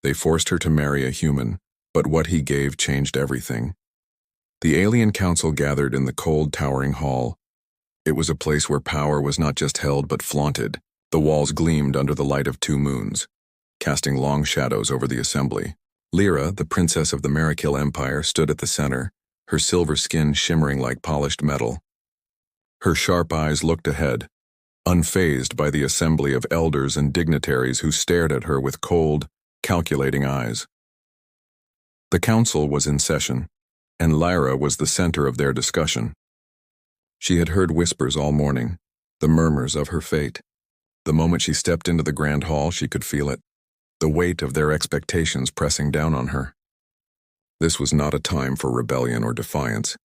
They forced her to marry a human, but what he gave changed everything. The alien council gathered in the cold, towering hall. It was a place where power was not just held but flaunted. The walls gleamed under the light of 2 moons, casting long shadows over the assembly. Lyra, the princess of the Marikil Empire, stood at the center, her silver skin shimmering like polished metal. Her sharp eyes looked ahead, unfazed by the assembly of elders and dignitaries who stared at her with cold, calculating eyes. The council was in session, and Lyra was the center of their discussion. She had heard whispers all morning, the murmurs of her fate. The moment she stepped into the grand hall, she could feel it, the weight of their expectations pressing down on her. This was not a time for rebellion or defiance.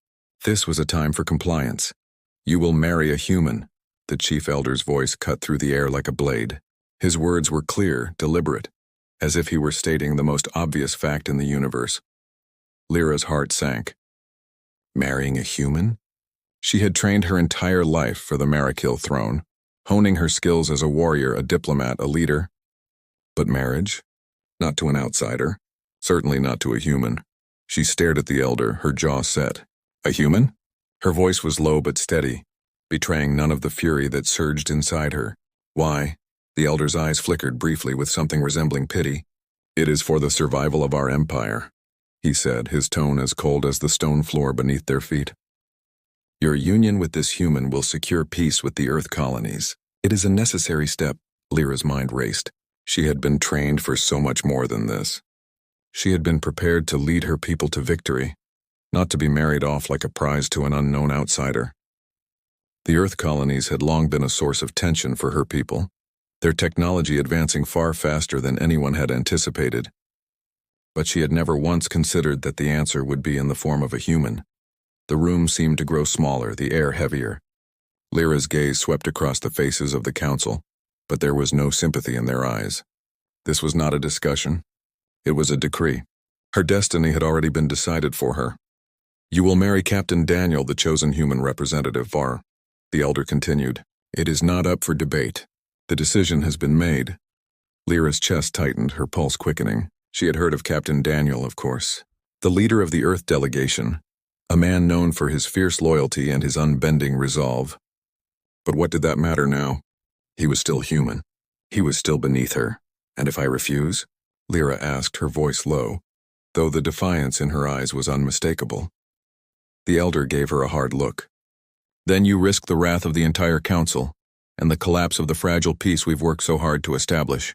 This was a time for compliance. You will marry a human. The chief elder's voice cut through the air like a blade. His words were clear, deliberate, as if he were stating the most obvious fact in the universe. Lyra's heart sank. Marrying a human? She had trained her entire life for the Marikil throne, honing her skills as a warrior, a diplomat, a leader. But marriage? Not to an outsider. Certainly not to a human. She stared at the elder, her jaw set. A human? Her voice was low but steady, betraying none of the fury that surged inside her. Why? The elder's eyes flickered briefly with something resembling pity. It is for the survival of our empire, he said, his tone as cold as the stone floor beneath their feet. Your union with this human will secure peace with the Earth colonies. It is a necessary step. Lyra's mind raced. She had been trained for so much more than this. She had been prepared to lead her people to victory, not to be married off like a prize to an unknown outsider. The Earth colonies had long been a source of tension for her people, their technology advancing far faster than anyone had anticipated. But she had never once considered that the answer would be in the form of a human. The room seemed to grow smaller, the air heavier. Lyra's gaze swept across the faces of the council, but there was no sympathy in their eyes. This was not a discussion. It was a decree. Her destiny had already been decided for her. You will marry Captain Daniel, the chosen human representative, Var. The elder continued. It is not up for debate. The decision has been made. Lyra's chest tightened, her pulse quickening. She had heard of Captain Daniel, of course. The leader of the Earth delegation, a man known for his fierce loyalty and his unbending resolve. But what did that matter now? He was still human. He was still beneath her. And if I refuse? Lyra asked, her voice low, though the defiance in her eyes was unmistakable. The elder gave her a hard look. Then you risk the wrath of the entire council, and the collapse of the fragile peace we've worked so hard to establish.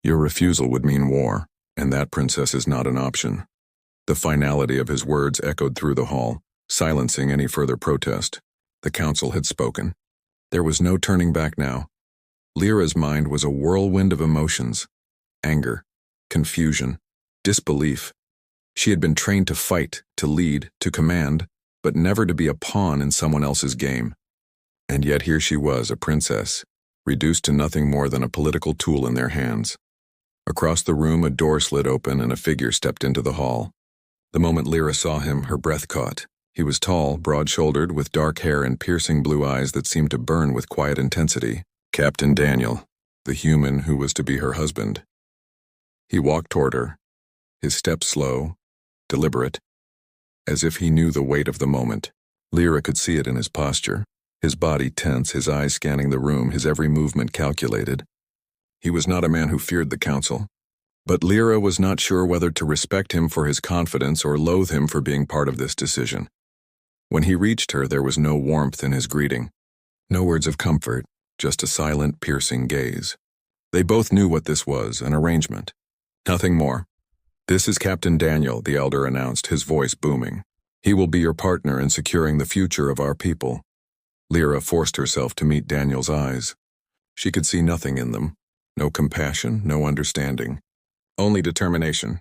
Your refusal would mean war, and that, princess, is not an option. The finality of his words echoed through the hall, silencing any further protest. The council had spoken. There was no turning back now. Lyra's mind was a whirlwind of emotions. Anger, confusion, disbelief. She had been trained to fight, to lead, to command, but never to be a pawn in someone else's game. And yet here she was, a princess, reduced to nothing more than a political tool in their hands. Across the room, a door slid open and a figure stepped into the hall. The moment Lyra saw him, her breath caught. He was tall, broad-shouldered, with dark hair and piercing blue eyes that seemed to burn with quiet intensity. Captain Daniel, the human who was to be her husband. He walked toward her, his step slow, deliberate, as if he knew the weight of the moment. Lyra could see it in his posture, his body tense, his eyes scanning the room, his every movement calculated. He was not a man who feared the council, but Lyra was not sure whether to respect him for his confidence or loathe him for being part of this decision. When he reached her, there was no warmth in his greeting, no words of comfort, just a silent, piercing gaze. They both knew what this was, an arrangement. Nothing more. This is Captain Daniel, the elder announced, his voice booming. He will be your partner in securing the future of our people. Lyra forced herself to meet Daniel's eyes. She could see nothing in them. No compassion, no understanding. Only determination.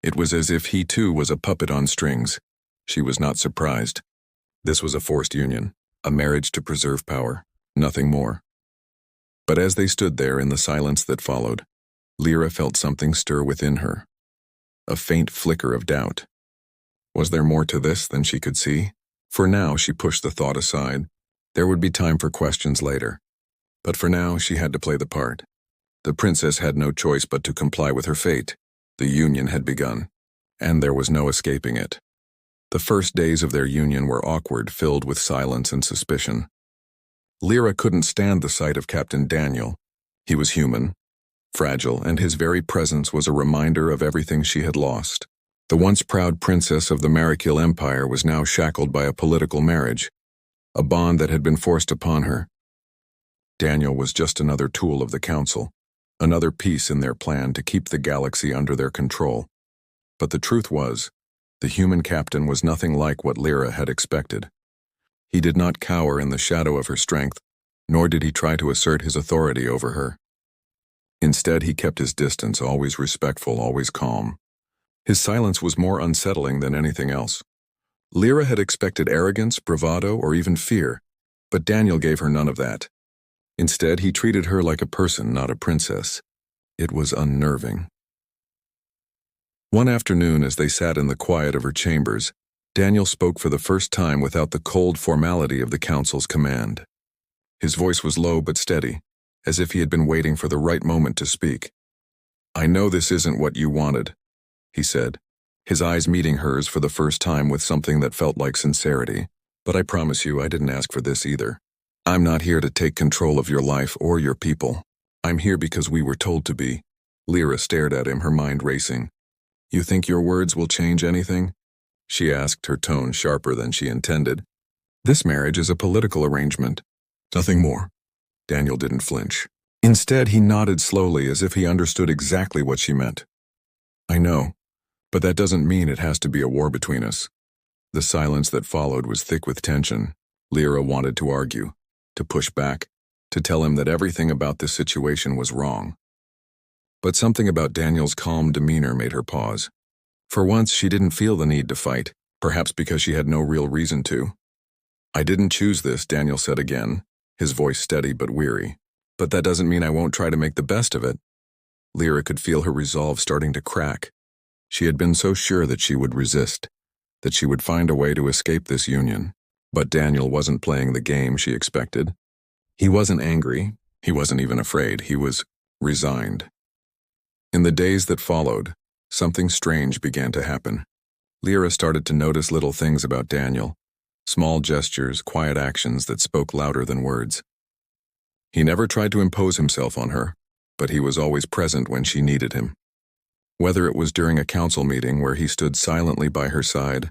It was as if he too was a puppet on strings. She was not surprised. This was a forced union, a marriage to preserve power, nothing more. But as they stood there in the silence that followed, Lyra felt something stir within her. A faint flicker of doubt. Was there more to this than she could see? For now, she pushed the thought aside. There would be time for questions later. But for now, she had to play the part. The princess had no choice but to comply with her fate. The union had begun, and there was no escaping it. The first days of their union were awkward, filled with silence and suspicion. Lyra couldn't stand the sight of Captain Daniel. He was human, fragile, and his very presence was a reminder of everything she had lost. The once proud princess of the Marikil Empire was now shackled by a political marriage, a bond that had been forced upon her. Daniel was just another tool of the council, another piece in their plan to keep the galaxy under their control. But the truth was, the human captain was nothing like what Lyra had expected. He did not cower in the shadow of her strength, nor did he try to assert his authority over her. Instead, he kept his distance, always respectful, always calm. His silence was more unsettling than anything else. Lyra had expected arrogance, bravado, or even fear, but Daniel gave her none of that. Instead, he treated her like a person, not a princess. It was unnerving. One afternoon, as they sat in the quiet of her chambers, Daniel spoke for the first time without the cold formality of the council's command. His voice was low but steady, as if he had been waiting for the right moment to speak. "I know this isn't what you wanted," he said, his eyes meeting hers for the first time with something that felt like sincerity. "But I promise you I didn't ask for this either. I'm not here to take control of your life or your people. I'm here because we were told to be." Lyra stared at him, her mind racing. "You think your words will change anything?" she asked, her tone sharper than she intended. "This marriage is a political arrangement. Nothing more." Daniel didn't flinch. Instead, he nodded slowly as if he understood exactly what she meant. "I know, but that doesn't mean it has to be a war between us." The silence that followed was thick with tension. Lyra wanted to argue, to push back, to tell him that everything about this situation was wrong. But something about Daniel's calm demeanor made her pause. For once, she didn't feel the need to fight, perhaps because she had no real reason to. "I didn't choose this," Daniel said again, his voice steady but weary. "But that doesn't mean I won't try to make the best of it." Lyra could feel her resolve starting to crack. She had been so sure that she would resist, that she would find a way to escape this union. But Daniel wasn't playing the game she expected. He wasn't angry, he wasn't even afraid, he was resigned. In the days that followed, something strange began to happen. Lyra started to notice little things about Daniel, small gestures, quiet actions that spoke louder than words. He never tried to impose himself on her, but he was always present when she needed him. Whether it was during a council meeting where he stood silently by her side,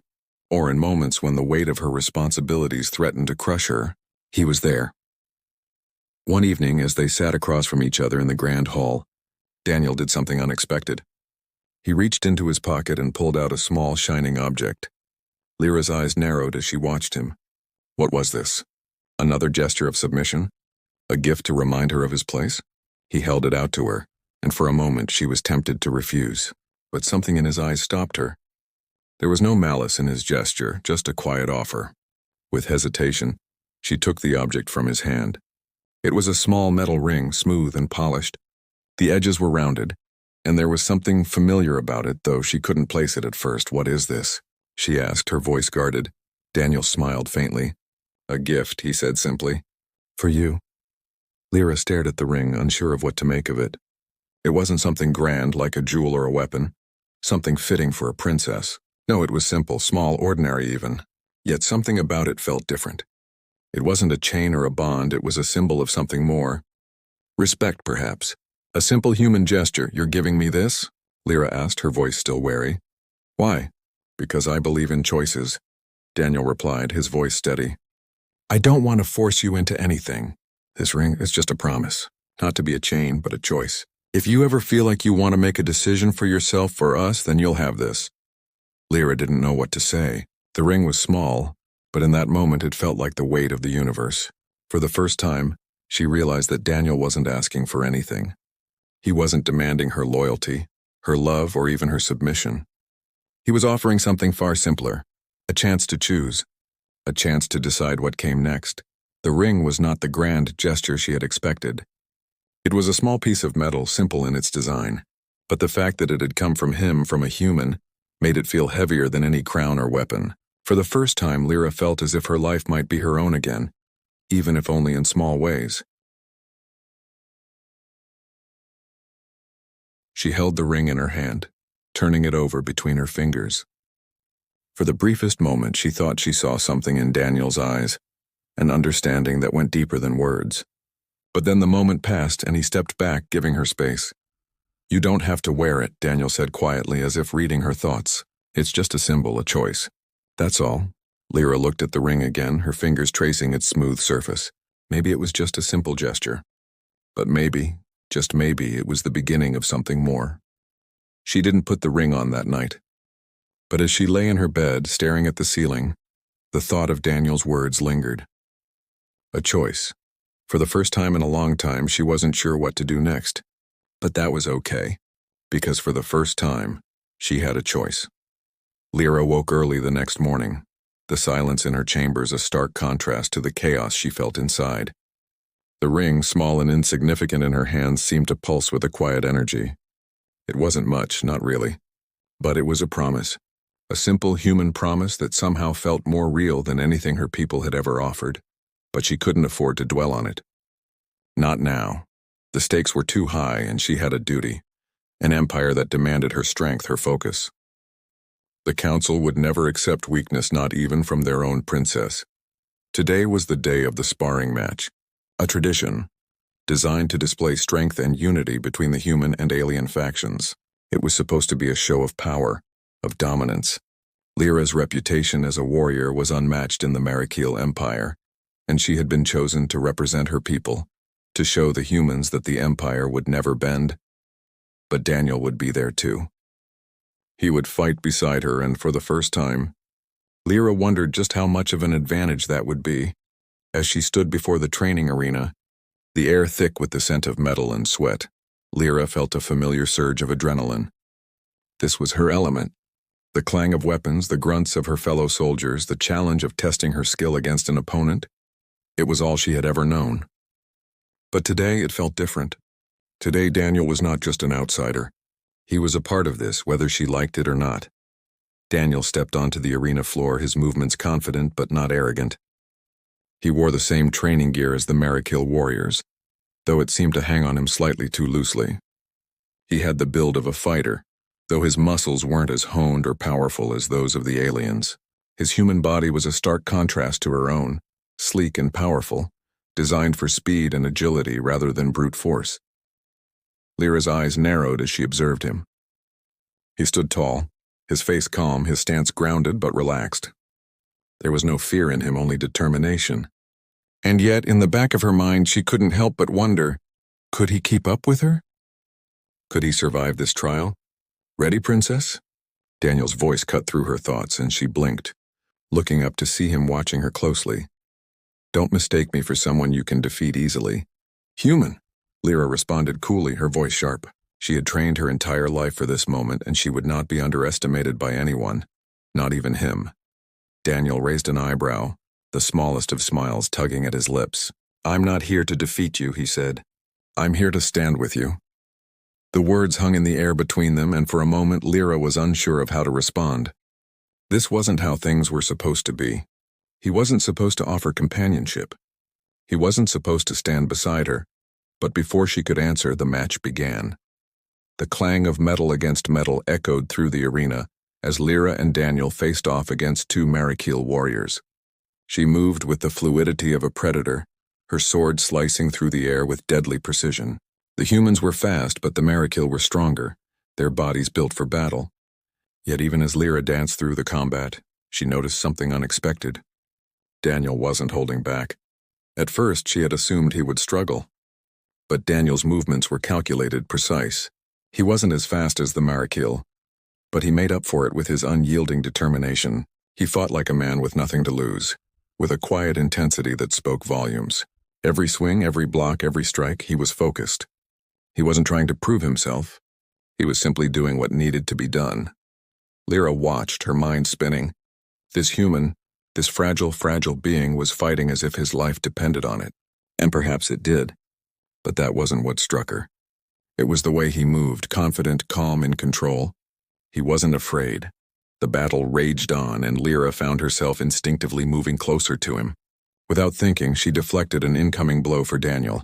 or in moments when the weight of her responsibilities threatened to crush her, he was there. One evening, as they sat across from each other in the grand hall, Daniel did something unexpected. He reached into his pocket and pulled out a small, shining object. Lyra's eyes narrowed as she watched him. What was this? Another gesture of submission? A gift to remind her of his place? He held it out to her, and for a moment she was tempted to refuse, but something in his eyes stopped her. There was no malice in his gesture, just a quiet offer. With hesitation, she took the object from his hand. It was a small metal ring, smooth and polished. The edges were rounded, and there was something familiar about it, though she couldn't place it at first. "What is this?" she asked, her voice guarded. Daniel smiled faintly. "A gift," he said simply. "For you." Lyra stared at the ring, unsure of what to make of it. It wasn't something grand like a jewel or a weapon, something fitting for a princess. No, it was simple, small, ordinary even. Yet something about it felt different. It wasn't a chain or a bond, it was a symbol of something more. Respect, perhaps. A simple human gesture. "You're giving me this?" Lyra asked, her voice still wary. "Why?" "Because I believe in choices," Daniel replied, his voice steady. "I don't want to force you into anything. This ring is just a promise, not to be a chain, but a choice. If you ever feel like you want to make a decision for yourself, for us, then you'll have this." Lyra didn't know what to say. The ring was small, but in that moment it felt like the weight of the universe. For the first time, she realized that Daniel wasn't asking for anything. He wasn't demanding her loyalty, her love, or even her submission. He was offering something far simpler, a chance to choose, a chance to decide what came next. The ring was not the grand gesture she had expected. It was a small piece of metal, simple in its design, but the fact that it had come from him, from a human, made it feel heavier than any crown or weapon. For the first time, Lyra felt as if her life might be her own again, even if only in small ways. She held the ring in her hand, turning it over between her fingers. For the briefest moment, she thought she saw something in Daniel's eyes, an understanding that went deeper than words. But then the moment passed and he stepped back, giving her space. "You don't have to wear it," Daniel said quietly, as if reading her thoughts. "It's just a symbol, a choice. That's all." Lyra looked at the ring again, her fingers tracing its smooth surface. Maybe it was just a simple gesture. But maybe, just maybe, it was the beginning of something more. She didn't put the ring on that night. But as she lay in her bed, staring at the ceiling, the thought of Daniel's words lingered. A choice. For the first time in a long time, she wasn't sure what to do next. But that was okay, because for the first time, she had a choice. Lyra woke early the next morning, the silence in her chambers a stark contrast to the chaos she felt inside. The ring, small and insignificant in her hands, seemed to pulse with a quiet energy. It wasn't much, not really. But it was a promise. A simple human promise that somehow felt more real than anything her people had ever offered. But she couldn't afford to dwell on it. Not now. The stakes were too high and she had a duty. An empire that demanded her strength, her focus. The council would never accept weakness, not even from their own princess. Today was the day of the sparring match. A tradition, designed to display strength and unity between the human and alien factions. It was supposed to be a show of power, of dominance. Lyra's reputation as a warrior was unmatched in the Marikil Empire, and she had been chosen to represent her people, to show the humans that the Empire would never bend. But Daniel would be there too. He would fight beside her, and for the first time, Lyra wondered just how much of an advantage that would be. As she stood before the training arena, the air thick with the scent of metal and sweat, Lyra felt a familiar surge of adrenaline. This was her element. The clang of weapons, the grunts of her fellow soldiers, the challenge of testing her skill against an opponent. It was all she had ever known. But today it felt different. Today Daniel was not just an outsider. He was a part of this, whether she liked it or not. Daniel stepped onto the arena floor, his movements confident but not arrogant. He wore the same training gear as the Marikil warriors, though it seemed to hang on him slightly too loosely. He had the build of a fighter, though his muscles weren't as honed or powerful as those of the aliens. His human body was a stark contrast to her own, sleek and powerful, designed for speed and agility rather than brute force. Lyra's eyes narrowed as she observed him. He stood tall, his face calm, his stance grounded but relaxed. There was no fear in him, only determination. And yet, in the back of her mind, she couldn't help but wonder, could he keep up with her? Could he survive this trial? "Ready, princess?" Daniel's voice cut through her thoughts, and she blinked, looking up to see him watching her closely. "Don't mistake me for someone you can defeat easily." "Human," Lyra responded coolly, her voice sharp. She had trained her entire life for this moment, and she would not be underestimated by anyone, not even him. Daniel raised an eyebrow, the smallest of smiles tugging at his lips. "I'm not here to defeat you," he said. "I'm here to stand with you." The words hung in the air between them, and for a moment Lyra was unsure of how to respond. This wasn't how things were supposed to be. He wasn't supposed to offer companionship. He wasn't supposed to stand beside her. But before she could answer, the match began. The clang of metal against metal echoed through the arena as Lyra and Daniel faced off against two Marikil warriors. She moved with the fluidity of a predator, her sword slicing through the air with deadly precision. The humans were fast, but the Marikil were stronger, their bodies built for battle. Yet even as Lyra danced through the combat, she noticed something unexpected. Daniel wasn't holding back. At first, she had assumed he would struggle. But Daniel's movements were calculated, precise. He wasn't as fast as the Marikil, but he made up for it with his unyielding determination. He fought like a man with nothing to lose, with a quiet intensity that spoke volumes. Every swing, every block, every strike, he was focused. He wasn't trying to prove himself. He was simply doing what needed to be done. Lyra watched, her mind spinning. This human, this fragile being was fighting as if his life depended on it. And perhaps it did. But that wasn't what struck her. It was the way he moved, confident, calm, in control. He wasn't afraid. The battle raged on, and Lyra found herself instinctively moving closer to him. Without thinking, she deflected an incoming blow for Daniel.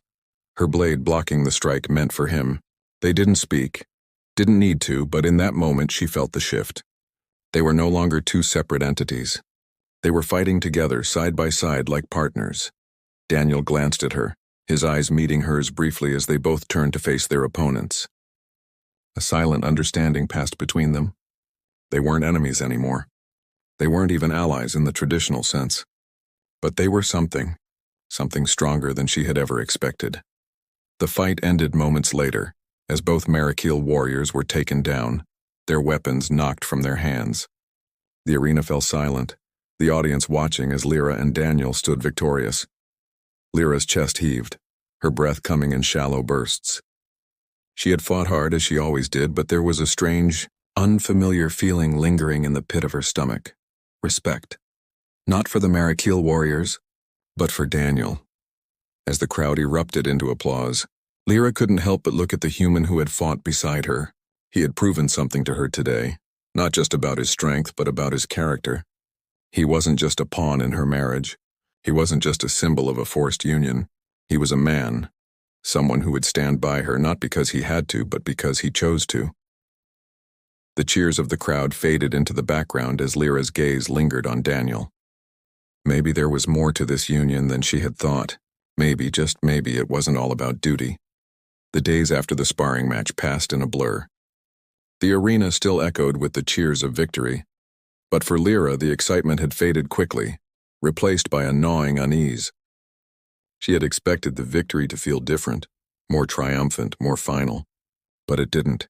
Her blade blocking the strike meant for him. They didn't speak. Didn't need to, but in that moment she felt the shift. They were no longer two separate entities. They were fighting together, side by side, like partners. Daniel glanced at her, his eyes meeting hers briefly as they both turned to face their opponents. A silent understanding passed between them. They weren't enemies anymore. They weren't even allies in the traditional sense. But they were something stronger than she had ever expected. The fight ended moments later, as both Marrakeel warriors were taken down, their weapons knocked from their hands. The arena fell silent, the audience watching as Lyra and Daniel stood victorious. Lyra's chest heaved, her breath coming in shallow bursts. She had fought hard as she always did, but there was a strange, unfamiliar feeling lingering in the pit of her stomach. Respect. Not for the Marrakeel warriors, but for Daniel. As the crowd erupted into applause, Lyra couldn't help but look at the human who had fought beside her. He had proven something to her today, not just about his strength, but about his character. He wasn't just a pawn in her marriage. He wasn't just a symbol of a forced union. He was a man, someone who would stand by her not because he had to, but because he chose to. The cheers of the crowd faded into the background as Lyra's gaze lingered on Daniel. Maybe there was more to this union than she had thought. Maybe, just maybe, it wasn't all about duty. The days after the sparring match passed in a blur. The arena still echoed with the cheers of victory, but for Lyra the excitement had faded quickly, replaced by a gnawing unease. She had expected the victory to feel different, more triumphant, more final, but it didn't.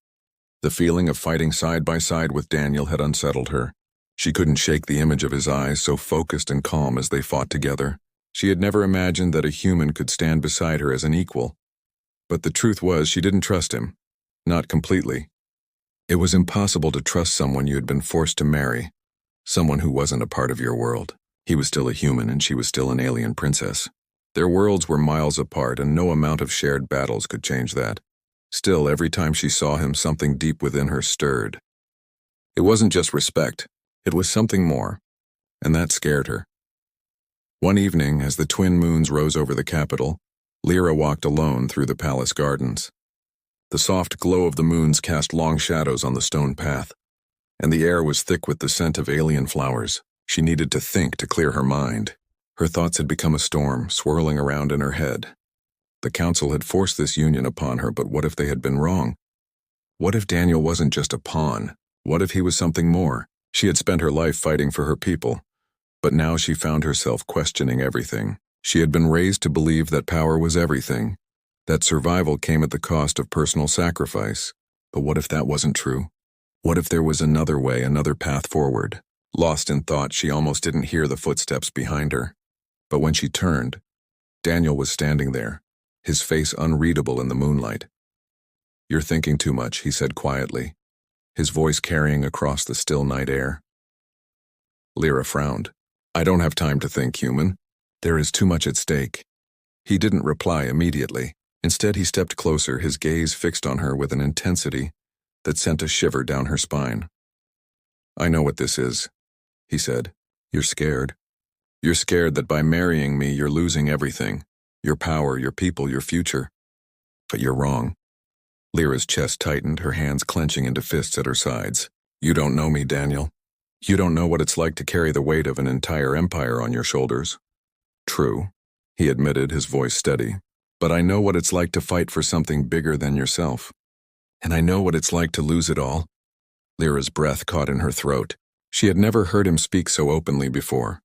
The feeling of fighting side by side with Daniel had unsettled her. She couldn't shake the image of his eyes, so focused and calm as they fought together. She had never imagined that a human could stand beside her as an equal. But the truth was, she didn't trust him. Not completely. It was impossible to trust someone you had been forced to marry, someone who wasn't a part of your world. He was still a human and she was still an alien princess. Their worlds were miles apart and no amount of shared battles could change that. Still, every time she saw him, something deep within her stirred. It wasn't just respect. It was something more, and that scared her. One evening, as the twin moons rose over the capital, Lyra walked alone through the palace gardens. The soft glow of the moons cast long shadows on the stone path, and the air was thick with the scent of alien flowers. She needed to think to clear her mind. Her thoughts had become a storm, swirling around in her head. The council had forced this union upon her, but what if they had been wrong? What if Daniel wasn't just a pawn? What if he was something more? She had spent her life fighting for her people, but now she found herself questioning everything. She had been raised to believe that power was everything, that survival came at the cost of personal sacrifice. But what if that wasn't true? What if there was another way, another path forward? Lost in thought, she almost didn't hear the footsteps behind her. But when she turned, Daniel was standing there, his face unreadable in the moonlight. "You're thinking too much," he said quietly, his voice carrying across the still night air. Lyra frowned. "I don't have time to think, human. There is too much at stake." He didn't reply immediately. Instead, he stepped closer, his gaze fixed on her with an intensity that sent a shiver down her spine. "I know what this is," he said. "You're scared. You're scared that by marrying me, you're losing everything. Your power, your people, your future. But you're wrong." Lyra's chest tightened, her hands clenching into fists at her sides. "You don't know me, Daniel. You don't know what it's like to carry the weight of an entire empire on your shoulders." "True," he admitted, his voice steady. "But I know what it's like to fight for something bigger than yourself. And I know what it's like to lose it all." Lyra's breath caught in her throat. She had never heard him speak so openly before.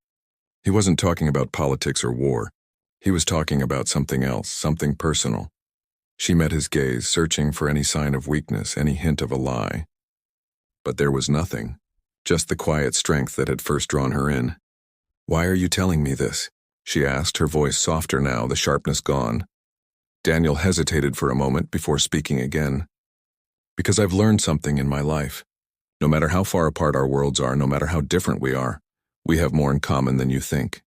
He wasn't talking about politics or war. He was talking about something else, something personal. She met his gaze, searching for any sign of weakness, any hint of a lie. But there was nothing, just the quiet strength that had first drawn her in. "Why are you telling me this?" she asked, her voice softer now, the sharpness gone. Daniel hesitated for a moment before speaking again. "Because I've learned something in my life. No matter how far apart our worlds are, no matter how different we are, we have more in common than you think."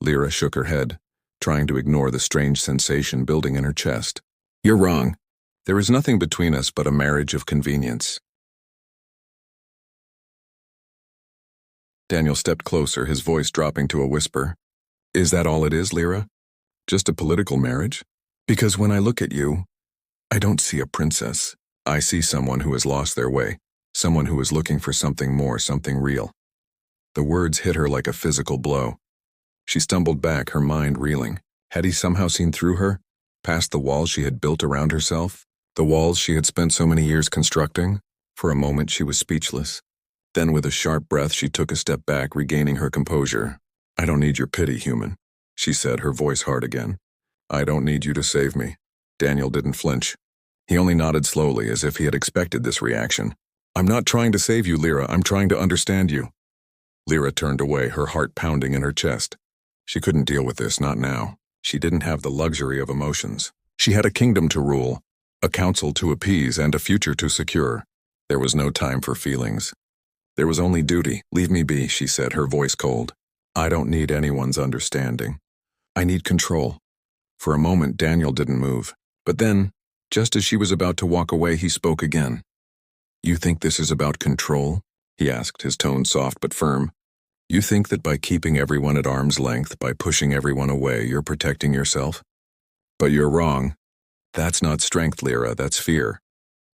Lyra shook her head, trying to ignore the strange sensation building in her chest. "You're wrong. There is nothing between us but a marriage of convenience." Daniel stepped closer, his voice dropping to a whisper. "Is that all it is, Lyra? Just a political marriage? Because when I look at you, I don't see a princess. I see someone who has lost their way, someone who is looking for something more, something real. The words hit her like a physical blow. She stumbled back, her mind reeling. Had he somehow seen through her, past the walls she had built around herself, the walls she had spent so many years constructing? For a moment she was speechless. Then with a sharp breath she took a step back, regaining her composure. I don't need your pity, human, she said, her voice hard again. I don't need you to save me. Daniel didn't flinch. He only nodded slowly, as if he had expected this reaction. I'm not trying to save you, Lyra. I'm trying to understand you. Lyra turned away, her heart pounding in her chest. She couldn't deal with this, not now. She didn't have the luxury of emotions. She had a kingdom to rule, a council to appease, and a future to secure. There was no time for feelings. There was only duty. Leave me be, she said, her voice cold. I don't need anyone's understanding. I need control. For a moment, Daniel didn't move. But then, just as she was about to walk away, he spoke again. You think this is about control? He asked, his tone soft but firm. You think that by keeping everyone at arm's length, by pushing everyone away, you're protecting yourself? But you're wrong. That's not strength, Lyra, that's fear.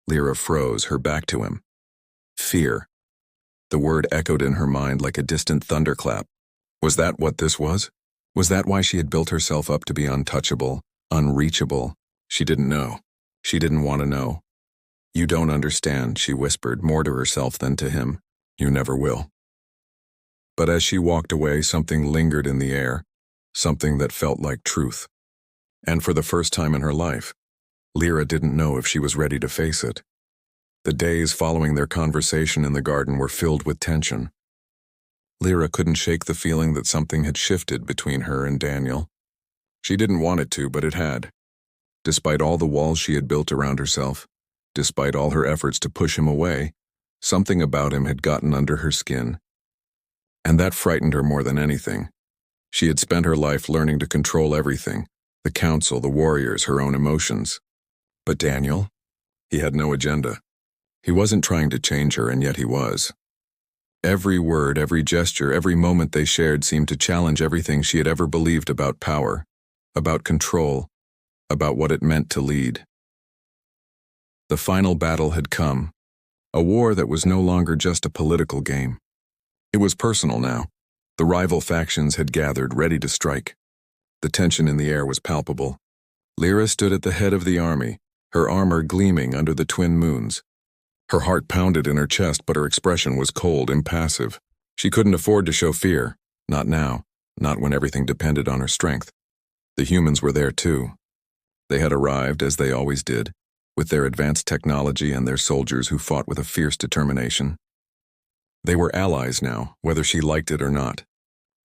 Lyra froze, her back to him. Fear. The word echoed in her mind like a distant thunderclap. Was that what this was? Was that why she had built herself up to be untouchable, unreachable? She didn't know. She didn't want to know. You don't understand, she whispered, more to herself than to him. You never will. But as she walked away, something lingered in the air, something that felt like truth. And for the first time in her life, Lyra didn't know if she was ready to face it. The days following their conversation in the garden were filled with tension. Lyra couldn't shake the feeling that something had shifted between her and Daniel. She didn't want it to, but it had. Despite all the walls she had built around herself, despite all her efforts to push him away, something about him had gotten under her skin. And that frightened her more than anything. She had spent her life learning to control everything, the council, the warriors, her own emotions. But Daniel? He had no agenda. He wasn't trying to change her, and yet he was. Every word, every gesture, every moment they shared seemed to challenge everything she had ever believed about power, about control, about what it meant to lead. The final battle had come, a war that was no longer just a political game. It was personal now. The rival factions had gathered, ready to strike. The tension in the air was palpable. Lyra stood at the head of the army, her armor gleaming under the twin moons. Her heart pounded in her chest, but her expression was cold, impassive. She couldn't afford to show fear, not now, not when everything depended on her strength. The humans were there too. They had arrived, as they always did, with their advanced technology and their soldiers who fought with a fierce determination. They were allies now, whether she liked it or not.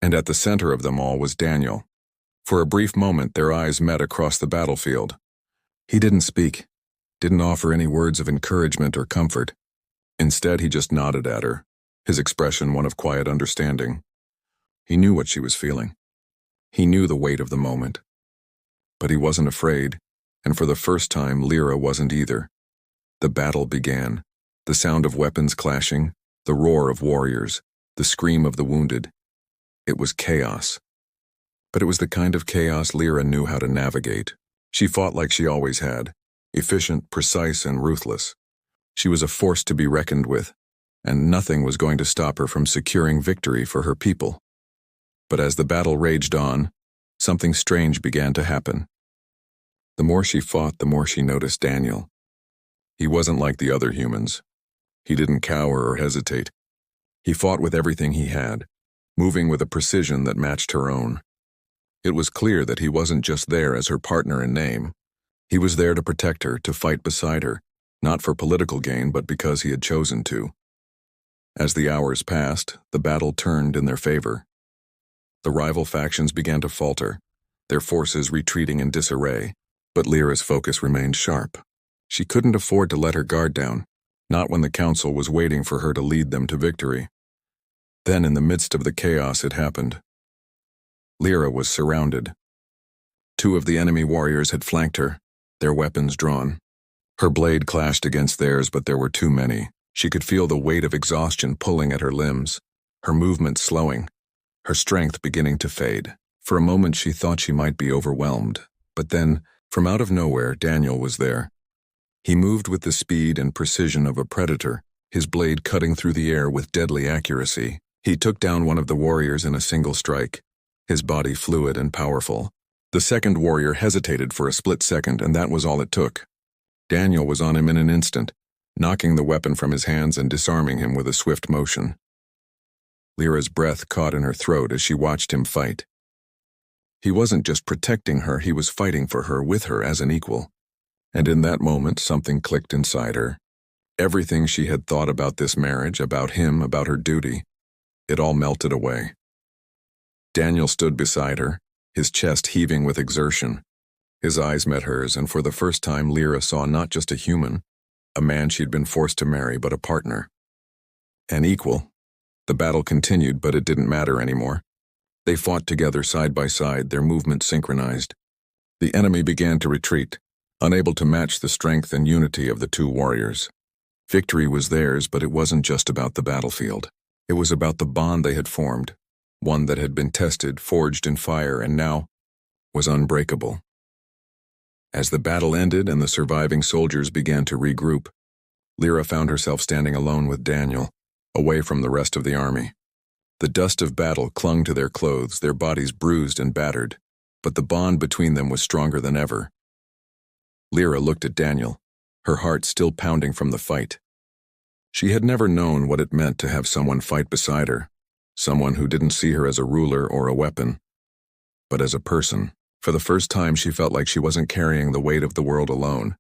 And at the center of them all was Daniel. For a brief moment, their eyes met across the battlefield. He didn't speak, didn't offer any words of encouragement or comfort. Instead, he just nodded at her, his expression one of quiet understanding. He knew what she was feeling. He knew the weight of the moment. But he wasn't afraid, and for the first time, Lyra wasn't either. The battle began, the sound of weapons clashing, the roar of warriors, the scream of the wounded. It was chaos. But it was the kind of chaos Lyra knew how to navigate. She fought like she always had, efficient, precise, and ruthless. She was a force to be reckoned with, and nothing was going to stop her from securing victory for her people. But as the battle raged on, something strange began to happen. The more she fought, the more she noticed Daniel. He wasn't like the other humans. He didn't cower or hesitate. He fought with everything he had, moving with a precision that matched her own. It was clear that he wasn't just there as her partner in name. He was there to protect her, to fight beside her, not for political gain, but because he had chosen to. As the hours passed, the battle turned in their favor. The rival factions began to falter, their forces retreating in disarray, but Lyra's focus remained sharp. She couldn't afford to let her guard down, not when the council was waiting for her to lead them to victory. Then, in the midst of the chaos, it happened. Lyra was surrounded. 2 of the enemy warriors had flanked her, their weapons drawn. Her blade clashed against theirs, but there were too many. She could feel the weight of exhaustion pulling at her limbs, her movement slowing, her strength beginning to fade. For a moment she thought she might be overwhelmed, but then, from out of nowhere, Daniel was there. He moved with the speed and precision of a predator, his blade cutting through the air with deadly accuracy. He took down one of the warriors in a single strike, his body fluid and powerful. The second warrior hesitated for a split second, and that was all it took. Daniel was on him in an instant, knocking the weapon from his hands and disarming him with a swift motion. Lyra's breath caught in her throat as she watched him fight. He wasn't just protecting her, he was fighting for her, with her as an equal. And in that moment, something clicked inside her. Everything she had thought about this marriage, about him, about her duty, it all melted away. Daniel stood beside her, his chest heaving with exertion. His eyes met hers, and for the first time Lyra saw not just a human, a man she'd been forced to marry, but a partner. An equal. The battle continued, but it didn't matter anymore. They fought together side by side, their movements synchronized. The enemy began to retreat, unable to match the strength and unity of the two warriors. Victory was theirs, but it wasn't just about the battlefield. It was about the bond they had formed, one that had been tested, forged in fire, and now was unbreakable. As the battle ended and the surviving soldiers began to regroup, Lyra found herself standing alone with Daniel, away from the rest of the army. The dust of battle clung to their clothes, their bodies bruised and battered, but the bond between them was stronger than ever. Lyra looked at Daniel, her heart still pounding from the fight. She had never known what it meant to have someone fight beside her, someone who didn't see her as a ruler or a weapon, but as a person. For the first time, she felt like she wasn't carrying the weight of the world alone.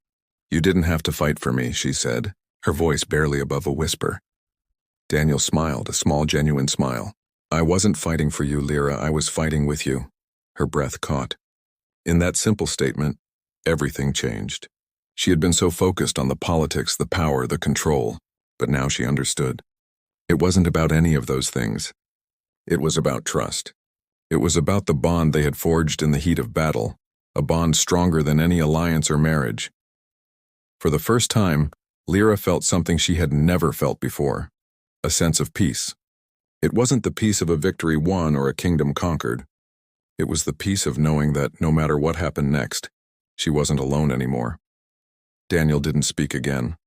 "You didn't have to fight for me," she said, her voice barely above a whisper. Daniel smiled, a small, genuine smile. "I wasn't fighting for you, Lyra, I was fighting with you." Her breath caught. In that simple statement, everything changed. She had been so focused on the politics, the power, the control, but now she understood. It wasn't about any of those things. It was about trust. It was about the bond they had forged in the heat of battle, a bond stronger than any alliance or marriage. For the first time, Lyra felt something she had never felt before, a sense of peace. It wasn't the peace of a victory won or a kingdom conquered. It was the peace of knowing that no matter what happened next, she wasn't alone anymore. Daniel didn't speak again.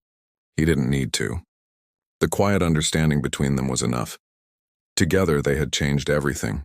He didn't need to. The quiet understanding between them was enough. Together they had changed everything.